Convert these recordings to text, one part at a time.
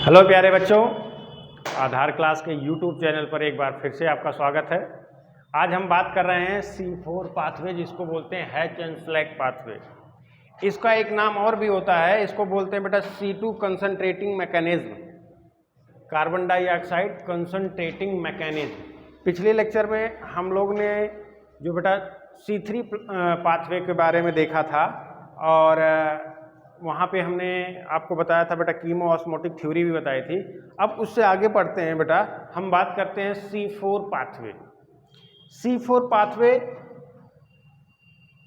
Hello प्यारे बच्चों, आधार class के यूट्यूब चैनल पर एक बार फिर से आपका स्वागत है। आज हम बात कर रहे हैं C4 पाथवे, जिसको बोलते हैं हैच एंड स्लैग पाथवे। इसका एक नाम और भी होता है, इसको बोलते हैं बेटा C2 concentrating mechanism, carbon dioxide concentrating mechanism. पिछले लेक्चर में हम लोग ने जो बेटा C3 पाथवे के बारे में देखा था और वहाँ पे हमने आपको बताया था बेटा कीमो ऑस्मोटिक थ्योरी भी बताई थी। अब उससे आगे बढ़ते हैं बेटा, हम बात करते हैं C4 पाथवे। C4 पाथवे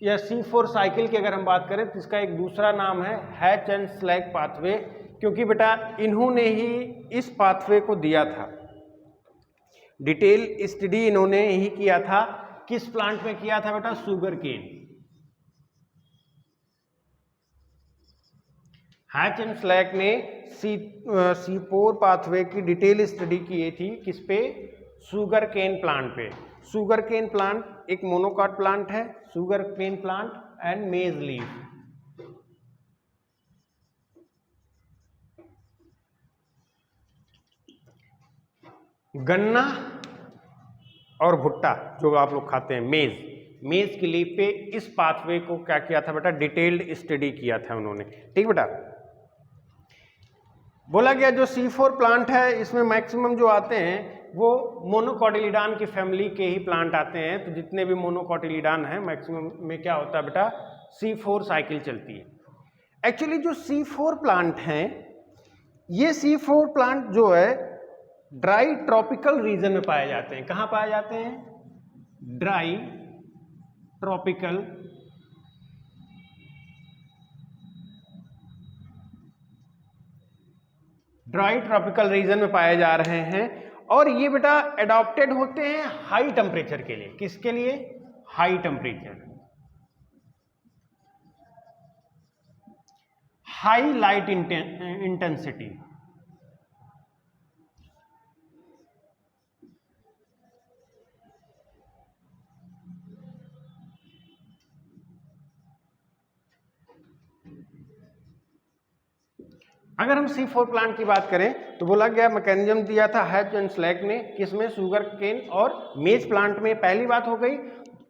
या C4 साइकिल की अगर हम बात करें तो इसका एक दूसरा नाम है हैच एंड स्लैग पाथवे, क्योंकि बेटा इन्होंने ही इस पाथवे को दिया था। डिटेल स्टडी इन्होंने ही किया था। किस प्लांट में किया था बेटा? Sugar cane. Hatch and Slack ने C4 पाथवे की डिटेल स्टडी की थी। किस पे? शुगर केन प्लांट पे। शुगर केन प्लांट एक मोनोकॉट प्लांट है, sugar cane plant and maize leaf. गन्ना और भुट्टा जो आप लोग खाते हैं, मेज की लीफ पे इस पाथवे को क्या किया था बेटा? डिटेल्ड स्टडी किया था उन्होंने। ठीक बेटा, बोला गया जो C4 प्लांट है इसमें मैक्सिमम जो आते हैं वो मोनोकोटिलिडान की फैमिली के ही प्लांट आते हैं। तो जितने भी मोनोकोटिलिडान हैं मैक्सिमम में क्या होता है बेटा? C4 साइकिल चलती है। एक्चुअली जो C4 प्लांट हैं, ये C4 प्लांट जो है ड्राई ट्रॉपिकल रीजन में पाए जाते हैं। कहाँ पाए जाते हैं? ड्राई ट्रॉपिकल रीजन में पाए जा रहे हैं। और ये बेटा एडॉप्टेड होते हैं हाई टेम्परेचर के लिए। किसके लिए? High temperature, high light intensity. अगर हम C4 प्लांट की बात करें तो बोला गया मैकेनिज्म दिया था हैच एंड स्लैग ने, किसमें? शुगर केन और मेज प्लांट में। पहली बात हो गई।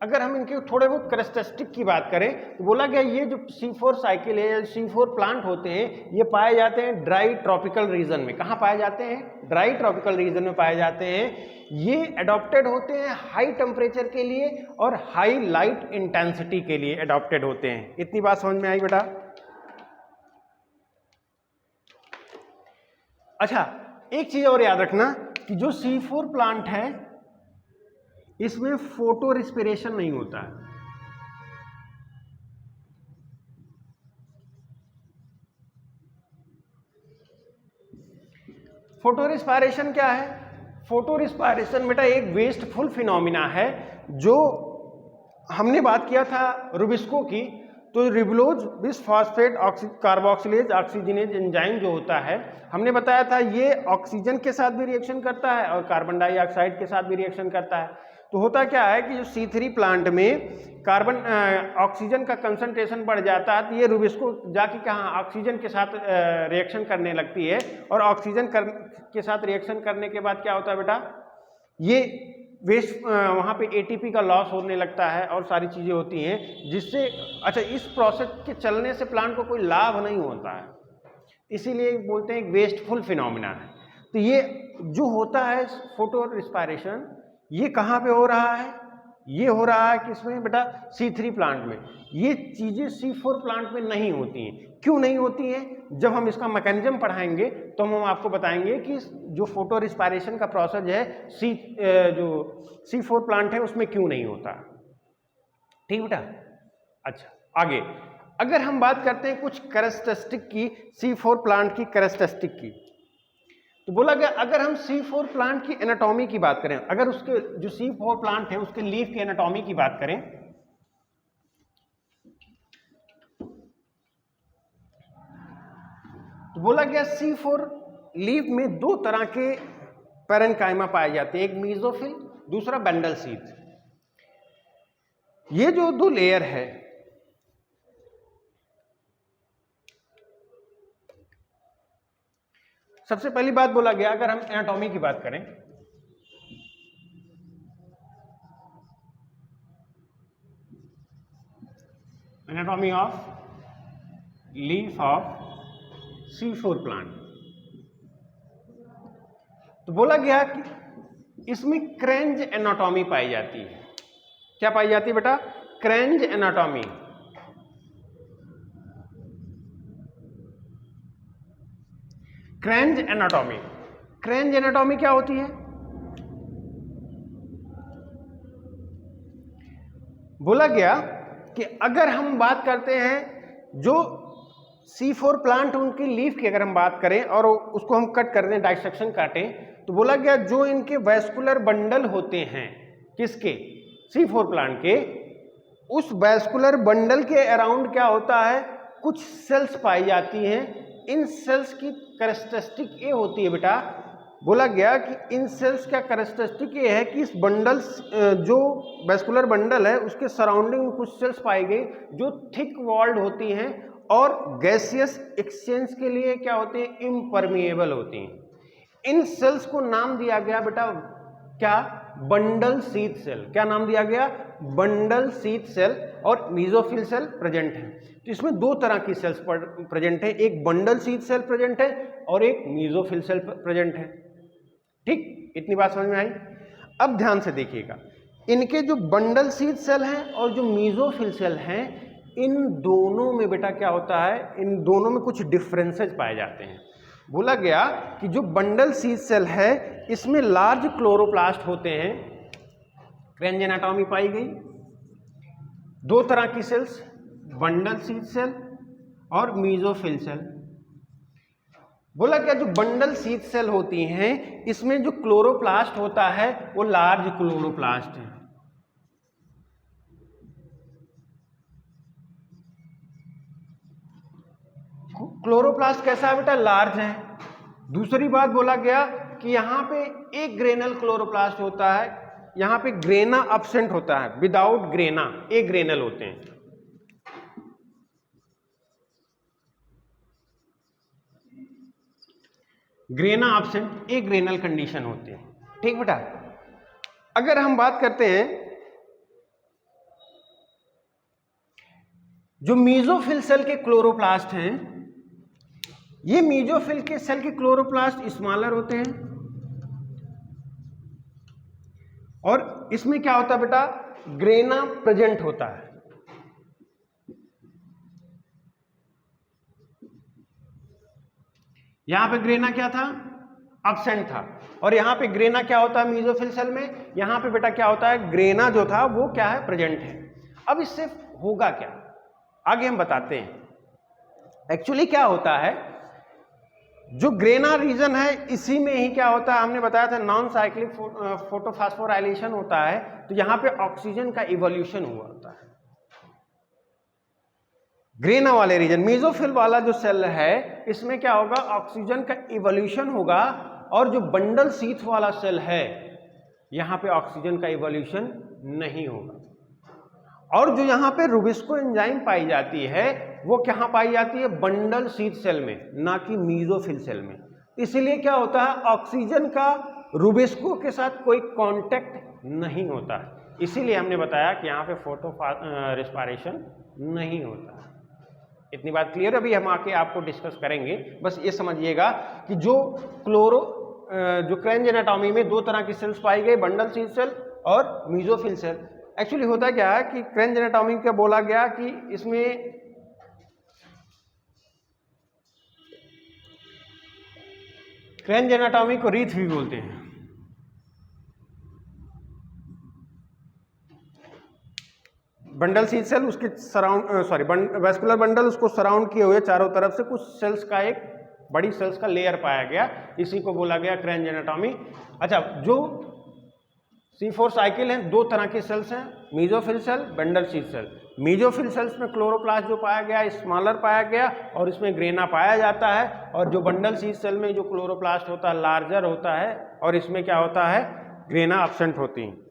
अगर हम इनके थोड़े बहुत कैरेक्टरिस्टिक की बात करें तो बोला गया ये जो C4 साइकिल है या C4 प्लांट होते हैं ये पाए जाते हैं ड्राई ट्रॉपिकल रीजन में। कहाँ पाए जाते हैं? ड्राई ट्रॉपिकल रीजन में पाए जाते हैं। ये एडॉप्टेड होते हैं हाई टेम्परेचर के लिए और हाई लाइट इंटेंसिटी के लिए एडॉप्टेड होते हैं। इतनी बात समझ में आई बेटा? अच्छा, एक चीज और याद रखना कि जो C4 प्लांट है इसमें फोटो रिस्पिरेशन नहीं होता है। फोटो रिस्पायरेशन क्या है? फोटो रिस्पायरेशन बेटा एक वेस्टफुल फिनोमिना है। जो हमने बात किया था रुबिस्को की, तो ribulose bisphosphate carboxylase oxygenase enzyme जो होता है, हमने बताया था ये ऑक्सीजन के साथ भी रिएक्शन करता है और कार्बन डाइऑक्साइड के साथ भी रिएक्शन करता है। तो होता क्या है कि जो C3 प्लांट में कार्बन ऑक्सीजन का कंसंट्रेशन बढ़ जाता है तो ये रुबिस्को जाके कहाँ ऑक्सीजन के साथ रिएक्शन करने लगती है और ऑक्सीजन के साथ रिएक्शन करने के बाद क्या होता है बेटा? ये वेस्ट वहाँ पे ATP का लॉस होने लगता है और सारी चीज़ें होती हैं जिससे अच्छा इस प्रोसेस के चलने से प्लांट को कोई लाभ नहीं होता है, इसीलिए बोलते हैं एक वेस्टफुल फिनोमिना है। तो ये जो होता है फोटो रिस्पायरेशन ये कहाँ पे हो रहा है? ये हो रहा है किसमें बेटा? C3 प्लांट में। ये चीज़ें C4 प्लांट में नहीं होती हैं। क्यों नहीं होती हैं? जब हम इसका मैकेनिज्म पढ़ाएंगे तो हम आपको बताएंगे कि जो फोटो रिस्पायरेशन का प्रोसेस है जो C4 प्लांट है उसमें क्यों नहीं होता। ठीक बेटा? अच्छा, आगे अगर हम बात करते हैं कुछ कैरेक्टरिस्टिक की, C4 प्लांट की कैरेक्टरिस्टिक की, तो बोला गया अगर हम C4 प्लांट की एनाटॉमी की बात करें, अगर उसके जो C4 प्लांट है उसके लीफ की एनाटॉमी की बात करें तो बोला गया C4 लीफ में दो तरह के पैरेन्काइमा पाए जाते हैं, एक मीजोफिल, दूसरा बंडल शीथ। ये जो दो लेयर है सबसे पहली बात बोला गया, अगर हम एनाटॉमी की बात करें, anatomy of leaf of C4 plant, तो बोला गया कि इसमें क्रेंज एनाटॉमी पाई जाती है। क्या पाई जाती है बेटा? क्रेंज एनाटॉमी। क्रेंज एनाटॉमी, क्रेंज एनाटॉमी क्या होती है? बोला गया कि अगर हम बात करते हैं जो C4 प्लांट उनकी लीफ की अगर हम बात करें और उसको हम कट कर दें, डाइसेक्शन काटें, तो बोला गया जो इनके वैस्कुलर बंडल होते हैं, किसके? C4 प्लांट के, उस वैस्कुलर बंडल के अराउंड क्या होता है? कुछ सेल्स पाई जाती हैं। इन सेल्स की कैरेक्टरिस्टिक ये होती है बेटा, बोला गया कि इन सेल्स का कैरेक्टरिस्टिक ये है कि इस बंडल, जो वैस्कुलर बंडल है उसके सराउंडिंग में कुछ सेल्स पाई गई जो थिक वॉल्ड होती हैं और गैसियस एक्सचेंज के लिए क्या होती है? इम्परमिएबल होती हैं। इन सेल्स को नाम दिया गया बेटा क्या? Bundle sheath cell. क्या नाम दिया गया? Bundle sheath cell. और मीजोफिल सेल प्रेजेंट है। तो इसमें दो तरह की सेल्स प्रेजेंट है, एक बंडल शीथ सेल प्रेजेंट है और एक मीजोफिल सेल प्रेजेंट है। ठीक, इतनी बात समझ में आई? अब ध्यान से देखिएगा, इनके जो बंडल शीथ सेल हैं और जो मीजोफिल सेल हैं, इन दोनों में बेटा क्या होता है? इन दोनों में कुछ डिफरेंसेस पाए जाते हैं। बोला गया कि जो बंडल शीथ सेल है इसमें लार्ज क्लोरोप्लास्ट होते हैं। क्रेंज एनाटॉमी पाई गई, दो तरह की सेल्स, बंडल शीथ सेल और मीजोफिल सेल। बोला गया जो बंडल शीथ सेल होती हैं इसमें जो क्लोरोप्लास्ट होता है वो लार्ज क्लोरोप्लास्ट है। क्लोरोप्लास्ट कैसा है बेटा? लार्ज है। दूसरी बात बोला गया कि यहां पे एक ग्रेनल क्लोरोप्लास्ट होता है, यहां पे ग्रेना अब्सेंट होता है, विदाउट ग्रेना एक ग्रेनल होते हैं। ग्रेना अब्सेंट एक ग्रेनल कंडीशन होती है। ठीक बेटा, अगर हम बात करते हैं जो मीजोफिल सेल के क्लोरोप्लास्ट हैं, ये मीजोफिल के सेल के क्लोरोप्लास्ट स्मॉलर होते हैं और इसमें क्या होता है बेटा? ग्रेना प्रेजेंट होता है। यहां पे ग्रेना क्या था? अब्सेंट था। और यहां पे ग्रेना क्या होता है मीजोफिल सेल में? यहां पे बेटा क्या होता है? ग्रेना जो था वो क्या है? प्रेजेंट है। अब इससे होगा क्या, आगे हम बताते हैं। एक्चुअली क्या होता है, जो ग्रेना रीजन है इसी में ही क्या होता है, हमने बताया था नॉन साइक्लिक फोटोफॉस्फोराइलेशन होता है, तो यहां पे ऑक्सीजन का इवोल्यूशन हुआ होता है। ग्रेना वाले रीजन, मीजोफिल वाला जो सेल है इसमें क्या होगा? ऑक्सीजन का इवोल्यूशन होगा। और जो बंडल शीथ वाला सेल है यहां पे ऑक्सीजन का इवोल्यूशन नहीं होगा। और जो यहां पे रुबिस्को एंजाइम पाई जाती है वो कहां पाई जाती है? बंडल शीथ सेल में, ना कि मीजोफिल सेल में। इसलिए क्या होता है? ऑक्सीजन का रुबिस्को के साथ कोई कांटेक्ट नहीं होता है। इसीलिए हमने बताया कि यहां पे फोटो रेस्पिरेशन नहीं होता। इतनी बात क्लियर? अभी हम आके आपको डिस्कस करेंगे। बस ये समझिएगा कि जो क्रेंज एनाटॉमी में दो तरह की सेल्स पाई गई, बंडल शीथ सेल और मीजोफिल सेल। एक्चुअली होता क्या है कि क्रेंज एनाटॉमी का बोला गया कि इसमें क्रेंज एनाटॉमी को रीथ भी बोलते हैं। बंडल शीथ सेल उसके वैस्कुलर बंडल उसको सराउंड किए हुए चारों तरफ से कुछ सेल्स का एक बड़ी सेल्स का लेयर पाया गया, इसी को बोला गया क्रेंज एनाटॉमी। अच्छा, जो C4 साइकिल है, दो तरह के सेल्स हैं, mesophyll cell, bundle sheath cell. Mesophyll cells में क्लोरोप्लास्ट जो पाया गया स्मॉलर पाया गया और इसमें ग्रेना पाया जाता है। और जो बंडल शीथ सेल में जो क्लोरोप्लास्ट होता है लार्जर होता है और इसमें क्या होता है? ग्रेना अब्सेंट होती है।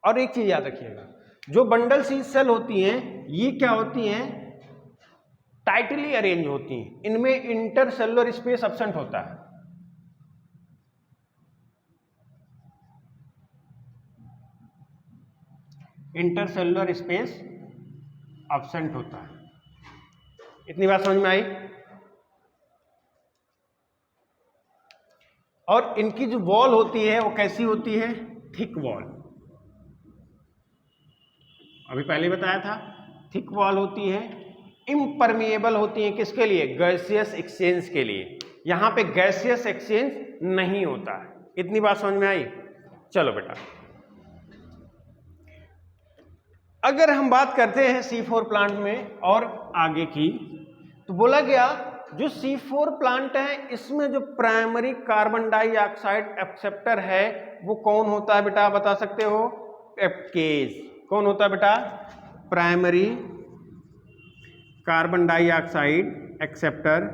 और एक चीज याद रखिएगा, जो बंडल शीथ सेल होती हैं ये क्या होती हैं? टाइटली अरेंज होती हैं, इनमें इंटरसेलुलर स्पेस एब्सेंट होता है। इंटरसेलुलर स्पेस एब्सेंट होता है। इतनी बात समझ में आई। और इनकी जो वॉल होती है वो कैसी होती है? Thick wall. अभी पहले बताया था, थिक वॉल होती है, इम्परमिएबल होती है। किसके लिए? गैसियस एक्सचेंज के लिए। यहां पे गैसियस एक्सचेंज नहीं होता है। इतनी बात समझ में आई। चलो बेटा, अगर हम बात करते हैं C4 प्लांट में और आगे की, तो बोला गया जो C4 प्लांट है इसमें जो प्राइमरी कार्बन डाइऑक्साइड एक्सेप्टर है वो कौन होता है बेटा? बता सकते हो? पेप्केज। कौन होता है बेटा? प्राइमरी कार्बन डाइऑक्साइड एक्सेप्टर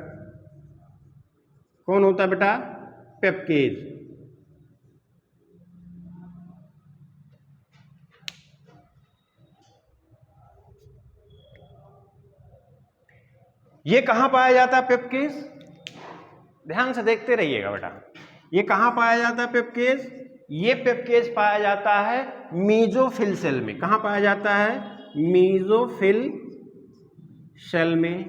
कौन होता है बेटा? पेप्केज। ये कहां पाया जाता है पेप्केज? ध्यान से देखते रहिएगा बेटा। ये कहां पाया जाता है पेप्केज? ये पेप्केज पाया जाता है मीजोफिल सेल में। कहां पाया जाता है? मीजोफिल सेल में।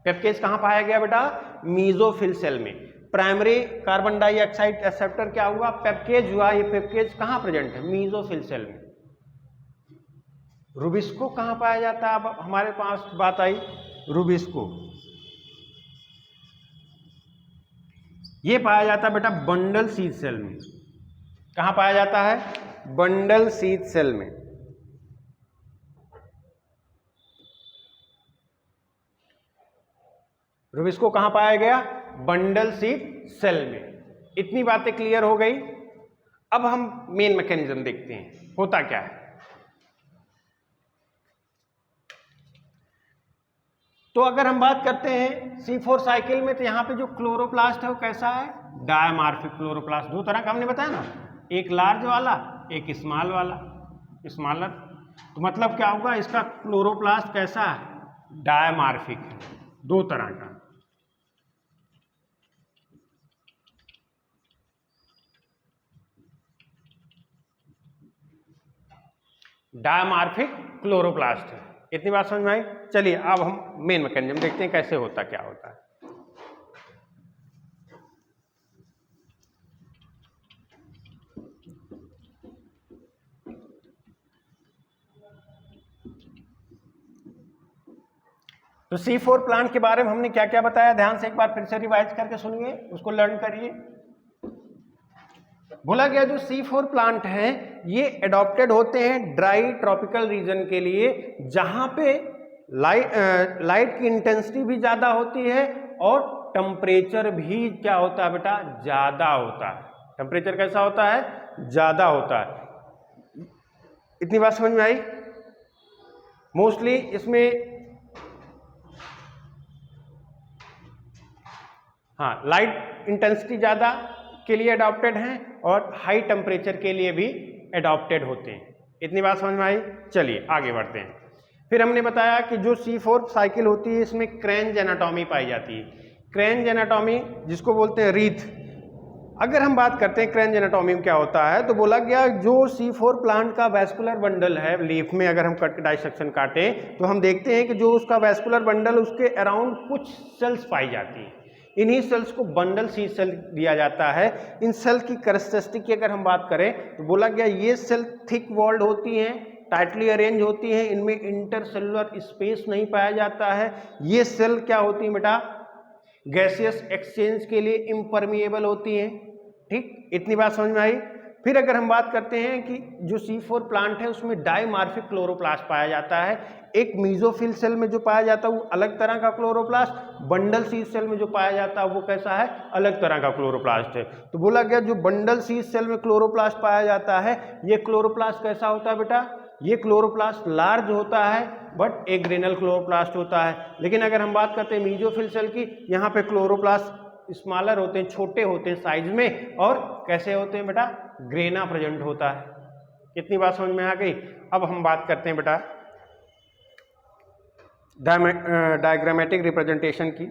पेप्केज कहां पाया गया बेटा? मीजोफिल सेल में। प्राइमरी कार्बन डाइऑक्साइड एक्सेप्टर क्या हुआ? पेप्केज हुआ। ये पेप्केज कहां प्रेजेंट है? मीजोफिल सेल में। रुबिस्को कहां पाया जाता है? अब हमारे पास बात आई रुबिस्को। ये पाया जाता है बेटा बंडल सीड सेल में। कहां पाया जाता है? बंडल सीड सेल में। रुबिस्को कहां पाया गया? बंडल सीड सेल में। इतनी बातें क्लियर हो गई। अब हम मेन मैकेनिज्म देखते हैं होता क्या है। तो अगर हम बात करते हैं C4 साइकिल में, तो यहां पे जो क्लोरोप्लास्ट है वो कैसा है? डायमार्फिक क्लोरोप्लास्ट। दो तरह का हमने बताया ना, एक लार्ज वाला, एक स्मॉल वाला, स्मॉलर। तो मतलब क्या होगा? इसका क्लोरोप्लास्ट कैसा है? डायमार्फिक है, दो तरह का। डायमार्फिक क्लोरोप्लास्ट है। इतनी बात समझ में आई। चलिए अब हम मेन मैकेनिज्म देखते हैं कैसे होता क्या होता है। तो C4 प्लांट के बारे में हमने क्या क्या बताया, ध्यान से एक बार फिर से रिवाइज करके सुनिए, उसको लर्न करिए। बोला गया जो C4 प्लांट हैं ये एडॉप्टेड होते हैं ड्राई ट्रॉपिकल रीजन के लिए, जहां पे लाइट की इंटेंसिटी भी ज्यादा होती है और टेम्परेचर भी क्या होता है बेटा? ज्यादा होता है। टेम्परेचर कैसा होता है? ज्यादा होता है। इतनी बात समझ में आई। मोस्टली इसमें हाँ, लाइट इंटेंसिटी ज्यादा के लिए अडॉप्टेड हैं और हाई टेम्परेचर के लिए भी अडॉप्टेड होते हैं। इतनी बात समझ में आई। चलिए आगे बढ़ते हैं। फिर हमने बताया कि जो C4 साइकिल होती है इसमें क्रेंज एनाटॉमी पाई जाती है। क्रेंज एनाटॉमी जिसको बोलते हैं रीथ। अगर हम बात करते हैं क्रेंज एनाटॉमी में क्या होता है, तो बोला गया जो C4 प्लांट का वैस्कुलर बंडल है लीफ में, अगर हम कट डाइसेक्शन काटें तो हम देखते हैं कि जो उसका वैस्कुलर बंडल उसके अराउंड कुछ सेल्स पाई जाती है। इन्हीं सेल्स को बंडल सीड सेल दिया जाता है। इन सेल की कैरेक्टरिस्टिक की अगर हम बात करें तो बोला गया ये सेल थिक वॉल्ड होती हैं, टाइटली अरेंज होती हैं, इनमें इंटरसेलुलर स्पेस नहीं पाया जाता है। ये सेल क्या होती है बेटा? गैसियस एक्सचेंज के लिए इम्परमिएबल होती हैं। ठीक, इतनी बात समझ में आई। फिर अगर हम बात करते हैं कि जो C4 प्लांट है उसमें डायमार्फिक क्लोरोप्लास्ट पाया जाता है। एक मीजोफिल सेल में जो पाया जाता है वो अलग तरह का क्लोरोप्लास्ट, बंडल सीड सेल में जो पाया जाता है वो कैसा है? अलग तरह का क्लोरोप्लास्ट है। तो बोला गया जो बंडल सीड सेल में क्लोरोप्लास्ट पाया जाता है ये क्लोरोप्लास्ट कैसा होता है बेटा? ये क्लोरोप्लास्ट लार्ज होता है बट एग्रेनल क्लोरोप्लास्ट होता है। लेकिन अगर हम बात करते हैं मीजोफिल सेल की, यहाँ पे क्लोरोप्लास्ट स्मॉलर होते हैं, छोटे होते हैं साइज में, और कैसे होते हैं बेटा? ग्रेना प्रेजेंट होता है। कितनी बात समझ में आ गई। अब हम बात करते हैं बेटा डायग्रामेटिक रिप्रेजेंटेशन की।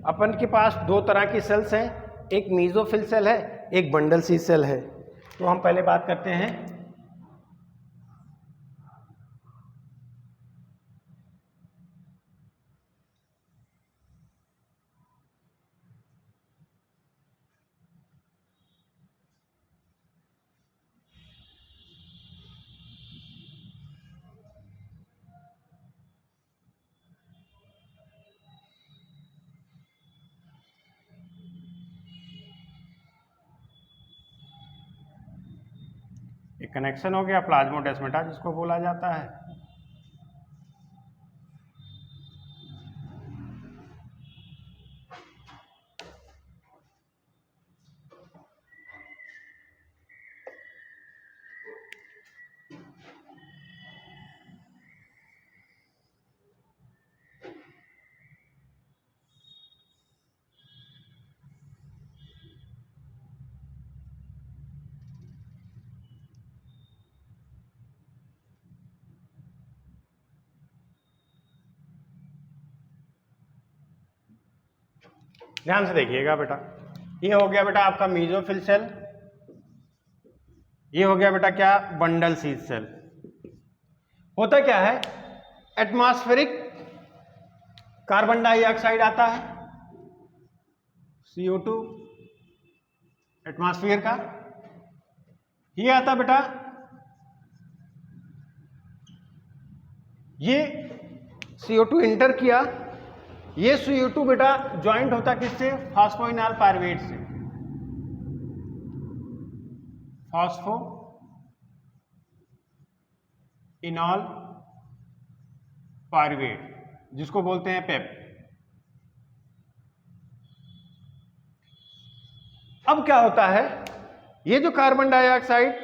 अपन के पास दो तरह की सेल्स हैं, एक मीजोफिल सेल है, एक बंडल सीड सेल है। तो हम पहले बात करते हैं एक कनेक्शन हो गया प्लाज्मोडेस्माटा जिसको बोला जाता है। ध्यान से देखिएगा बेटा, ये हो गया बेटा आपका मीजोफिल सेल, ये हो गया बेटा क्या, बंडल सीड सेल। होता क्या है, एटमॉस्फेरिक कार्बन डाइऑक्साइड आता है, CO2 एटमॉस्फेयर का, ये आता बेटा, ये CO2 इंटर किया, ये CO2 बेटा ज्वाइंट होता किससे, फॉस्फोइनॉल पायरुवेट से, फॉस्फोइनॉल पायरुवेट जिसको बोलते हैं पेप। अब क्या होता है, ये जो कार्बन डाइऑक्साइड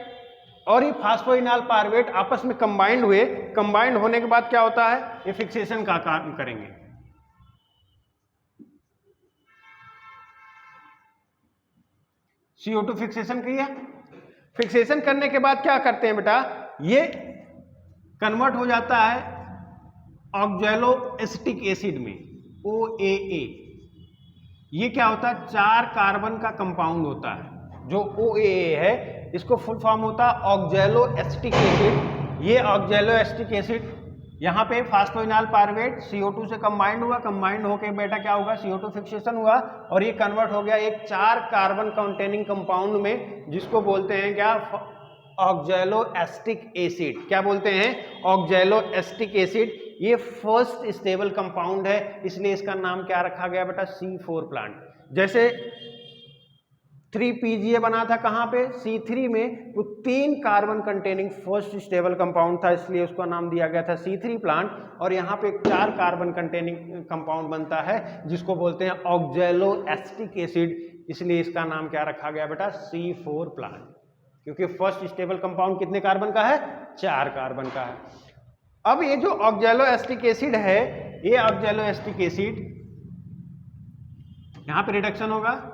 और ये फॉस्फोइनॉल पायरुवेट आपस में कंबाइंड हुए, कंबाइंड होने के बाद क्या होता है, ये फिक्सेशन का काम करेंगे। CO2 फिक्सेशन किया, फिक्सेशन करने के बाद क्या करते हैं बेटा, ये कन्वर्ट हो जाता है ऑक्जेलो एसिटिक एसिड में, OAA। ये क्या होता है, 4 कार्बन का कंपाउंड होता है जो OAA है, इसको फुल फॉर्म होता है ऑक्जेलो एसिटिक एसिड। ये ऑक्जेलो एसिटिक एसिड यहाँ पे फॉस्फोइनॉल पायरुवेट CO2 से कंबाइंड हुआ, कंबाइंड होके बेटा क्या होगा, CO2 फिक्सेशन हुआ और ये कन्वर्ट हो गया एक 4 कार्बन कंटेनिंग कंपाउंड में, जिसको बोलते हैं क्या, ऑक्जेलो एसिटिक एसिड। क्या बोलते हैं, ऑक्जेलो एसिटिक एसिड। ये फर्स्ट स्टेबल कंपाउंड है, इसलिए इसका नाम क्या रखा गया बेटा, C4 प्लांट। जैसे 3PGA बना था कहाँ पे, C3 में, तो 3 carbon containing first stable compound था, इसलिए उसका नाम दिया गया था C3 प्लांट। और यहाँ पे 4 कार्बन कंटेनिंग कंपाउंड बनता है जिसको बोलते हैं ऑक्जेलो एसिटिक एसिड, इसलिए इसका नाम क्या रखा गया बेटा, C4 प्लांट, क्योंकि फर्स्ट स्टेबल कंपाउंड कितने कार्बन का है, 4 कार्बन का है। अब ये जो ऑक्जेलो एसिटिक एसिड है, ये ऑक्जेलो एसिटिक एसिड यहां पे रिडक्शन होगा,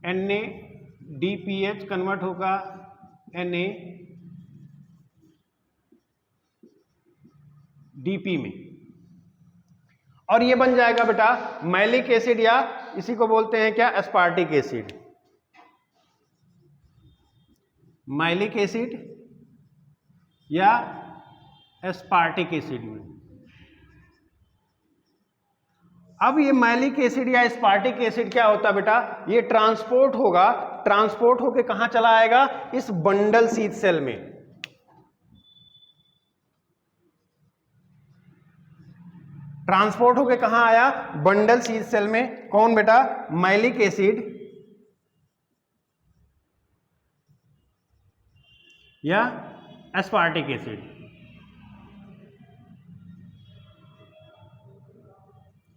NADPH कन्वर्ट होगा NADP में, और ये बन जाएगा बेटा मैलिक एसिड, या इसी को बोलते हैं क्या, एस्पार्टिक एसिड। मैलिक एसिड या एस्पार्टिक एसिड में। अब ये मैलिक एसिड या एस्पार्टिक एसिड क्या होता है बेटा, ये ट्रांसपोर्ट होगा, ट्रांसपोर्ट होके कहां चला आएगा, इस बंडल सीड सेल में। ट्रांसपोर्ट होके कहां आया, बंडल सीड सेल में। कौन बेटा, मैलिक एसिड या एस्पार्टिक एसिड।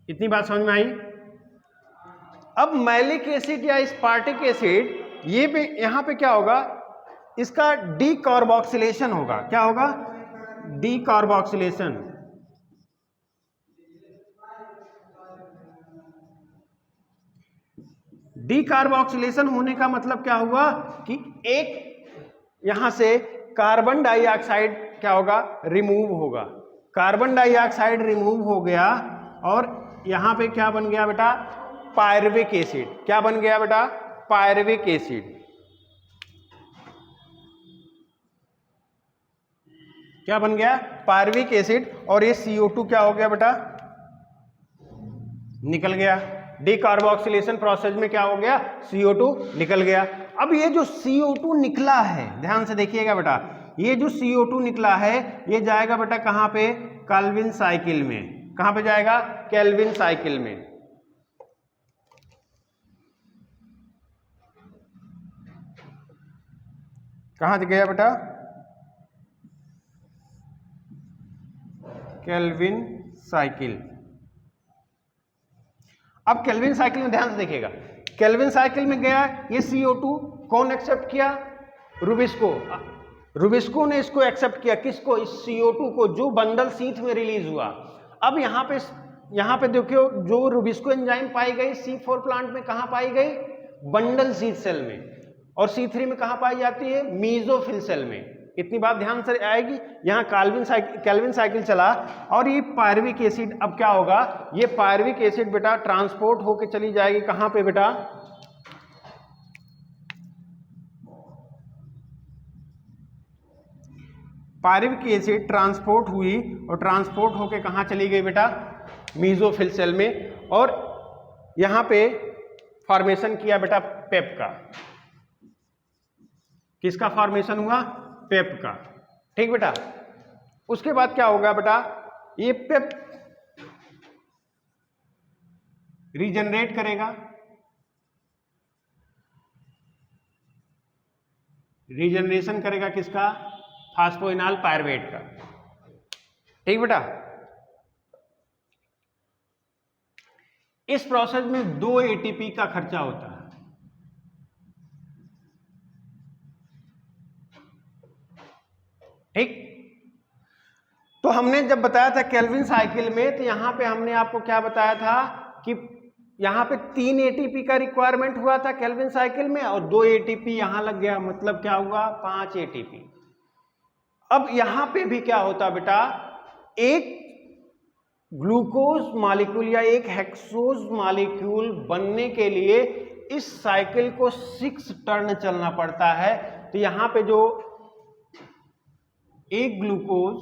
इतनी बात समझ में आई। अब मैलिक एसिड या स्पार्टिक एसिड ये पे यहां पे क्या होगा, इसका डीकार्बोक्सिलेशन होगा। क्या होगा? डीकार्बोक्सिलेशन। डीकार्बोक्सिलेशन होने का मतलब क्या हुआ कि एक यहां से कार्बन डाइऑक्साइड क्या होगा, रिमूव होगा। कार्बन डाइऑक्साइड रिमूव हो गया और यहां पे क्या बन गया बेटा, पायरुविक एसिड। क्या बन गया बेटा? Pyruvic acid. क्या बन गया? Pyruvic acid. और ये CO2 क्या हो गया बेटा, निकल गया। डीकार्बोक्सिलेशन प्रोसेस में क्या हो गया, CO2 निकल गया। अब ये जो CO2 निकला है, ध्यान से देखिएगा बेटा, ये जो CO2 निकला है ये जाएगा बेटा कहां पे, केल्विन साइकिल में। कहां पे जाएगा? केल्विन साइकिल में। कहां से गया बेटा? Calvin cycle. अब केल्विन साइकिल में ध्यान से देखिएगा, केल्विन साइकिल में गया ये CO2, कौन एक्सेप्ट किया? रुबिस्को। रुबिस्को ने इसको एक्सेप्ट किया। किसको? इस CO2 को, जो बंडल शीथ में रिलीज हुआ। अब यहां पे देखियो, जो रुबिस्को एंजाइम पाई गई C4 प्लांट में कहां पाई गई? बंडल शीथ सेल में। और C3 में कहां पाई जाती है? मीजोफिल सेल में। इतनी बात ध्यान से आएगी। यहां केल्विन साइकिल चला और ये पायरुविक एसिड अब क्या होगा, ये पायरुविक एसिड बेटा ट्रांसपोर्ट होके चली जाएगी कहां पे बेटा? पायरुविक एसिड ट्रांसपोर्ट हुई और ट्रांसपोर्ट होके कहां चली गई बेटा? मीजोफिल सेल में। और यहां पे फॉर्मेशन किया बेटा पेप का। किसका फॉर्मेशन हुआ? पेप का। ठीक बेटा। उसके बाद क्या होगा बेटा, ये पेप रीजनरेट करेगा। रीजनरेशन करेगा किसका? फास्फोइनॉल पायरुवेट का। ठीक बेटा। इस प्रोसेस में 2 ATP का खर्चा होता है। ठीक। तो हमने जब बताया था केल्विन साइकिल में, तो यहां पे हमने आपको क्या बताया था कि यहां पे 3 ATP का रिक्वायरमेंट हुआ था केल्विन साइकिल में और 2 ATP यहां लग गया, मतलब क्या हुआ? 5 ATP। अब यहां पे भी क्या होता बेटा, एक ग्लूकोज मॉलिक्यूल या एक हेक्सोज मॉलिक्यूल बनने के लिए इस साइकिल को 6 टर्न चलना पड़ता है। तो यहां पे जो एक ग्लूकोज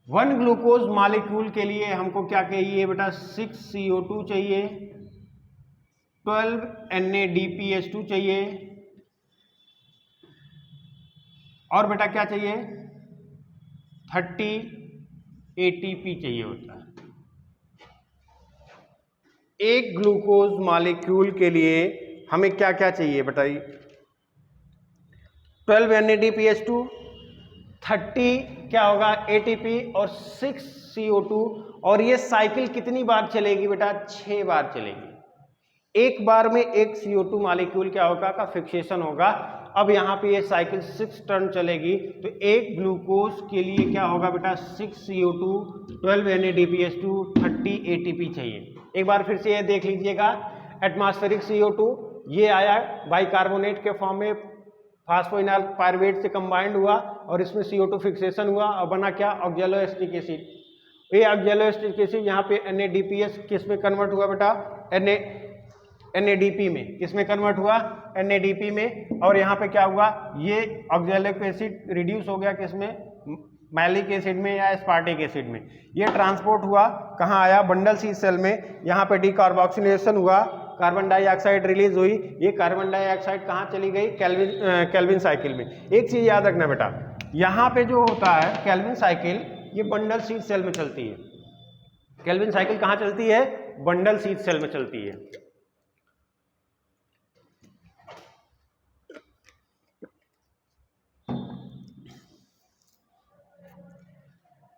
वन ग्लूकोज मॉलिक्यूल के लिए हमको क्या चाहिए बेटा? 6 CO2 चाहिए, 12 NADPH2 चाहिए और बेटा क्या चाहिए? 30 ATP चाहिए होता है। एक ग्लूकोज मॉलिक्यूल के लिए हमें क्या क्या चाहिए बताइए? 12 NADPH2, 30 क्या होगा? ATP और 6 CO2। और ये साइकिल कितनी बार चलेगी बेटा? 6 बार चलेगी। एक बार में एक CO2 मॉलिक्यूल क्या होगा का फिक्सेशन होगा। अब यहाँ पे ये साइकिल 6 टर्न चलेगी। तो एक ग्लूकोज के लिए क्या होगा बेटा? 6 CO2, 12 NADPH2, 30 ATP चाहिए। एक बार फिर से ये देख लीजिएगा, एटमॉस्फेरिक CO2 ये आया बाइकार्बोनेट के फॉर्म में, फास्फोइनॉल पायरुवेट से कंबाइंड हुआ और इसमें CO2 फिक्सेशन हुआ और बना क्या? Oxaloacetic acid. ये ऑक्जेलोएसिटिक एसिड यहाँ पे NADPH किस में कन्वर्ट हुआ बेटा? NADP में। किस में कन्वर्ट हुआ? NADP में। और यहाँ पे क्या हुआ? ये ऑक्जेलिक एसिड रिड्यूस हो गया किसमें? मैलिक एसिड में या एस्पार्टिक एसिड में। ये ट्रांसपोर्ट हुआ कहाँ आया? बंडल शीथ सेल में। यहाँ पे डीकार्बोक्सिलेशन हुआ, कार्बन डाइऑक्साइड रिलीज हुई। ये कार्बन डाइऑक्साइड कहाँ चली गई? केल्विन साइकिल में। एक चीज याद रखना बेटा, यहाँ पे जो होता है केल्विन साइकिल, ये बंडल शीथ सेल में चलती है। केल्विन साइकिल कहाँ चलती है? बंडल शीथ सेल में चलती है।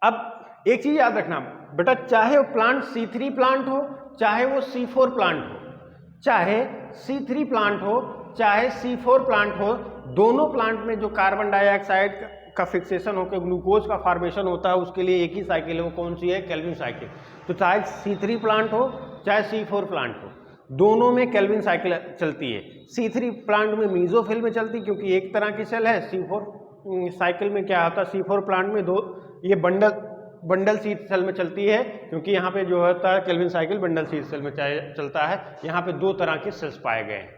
अब एक चीज याद रखना बेटा, चाहे वो प्लांट C3 प्लांट हो चाहे वो C4 प्लांट हो, चाहे C3 प्लांट हो चाहे C4 प्लांट हो, दोनों प्लांट में जो कार्बन डाइऑक्साइड का फिक्सेशन होकर ग्लूकोज का फॉर्मेशन होता है उसके लिए एक ही साइकिल है, वो कौन सी है? Calvin cycle. तो चाहे C3 प्लांट हो चाहे C4 प्लांट हो, दोनों में केल्विन साइकिल चलती है। C3 प्लांट में मीजोफिल में चलती क्योंकि एक तरह की सेल है। C4 साइकिल में क्या होता है? C4 प्लांट में दो ये बंडल सीड सेल में चलती है क्योंकि यहाँ पे जो होता है Calvin cycle bundle sheath cell में चलता है। यहाँ पे दो तरह के सेल्स पाए गए हैं।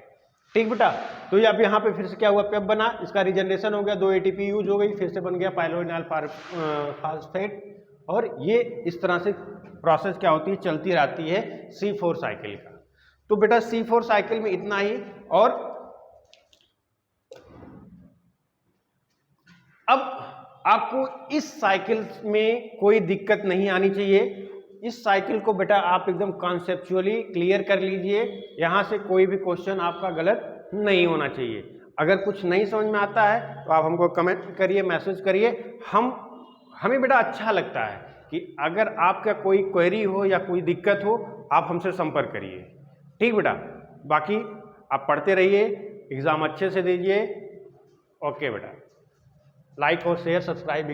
ठीक बेटा, तो ये अब यहाँ पे फिर से क्या हुआ? पेप बना, इसका रिजनरेशन हो गया, 2 ATP यूज हो गई, फिर से बन गया पाइलोविनाइल फॉस्फेट, और ये इस तरह से प्रोसेस क्या होती है? चलती रहती है C4 साइकिल का। तो बेटा C4 साइकिल में इतना ही। और अब आपको इस साइकिल में कोई दिक्कत नहीं आनी चाहिए। इस साइकिल को बेटा आप एकदम कॉन्सेप्चुअली क्लियर कर लीजिए, यहां से कोई भी क्वेश्चन आपका गलत नहीं होना चाहिए। अगर कुछ नहीं समझ में आता है तो आप हमको कमेंट करिए, मैसेज करिए। हमें बेटा अच्छा लगता है कि अगर आपका कोई क्वेरी हो या कोई दिक्कत हो आप हमसे संपर्क करिए। ठीक बेटा, बाकी आप पढ़ते रहिए, एग्जाम अच्छे से दीजिए। ओके बेटा, लाइक और शेयर सब्सक्राइब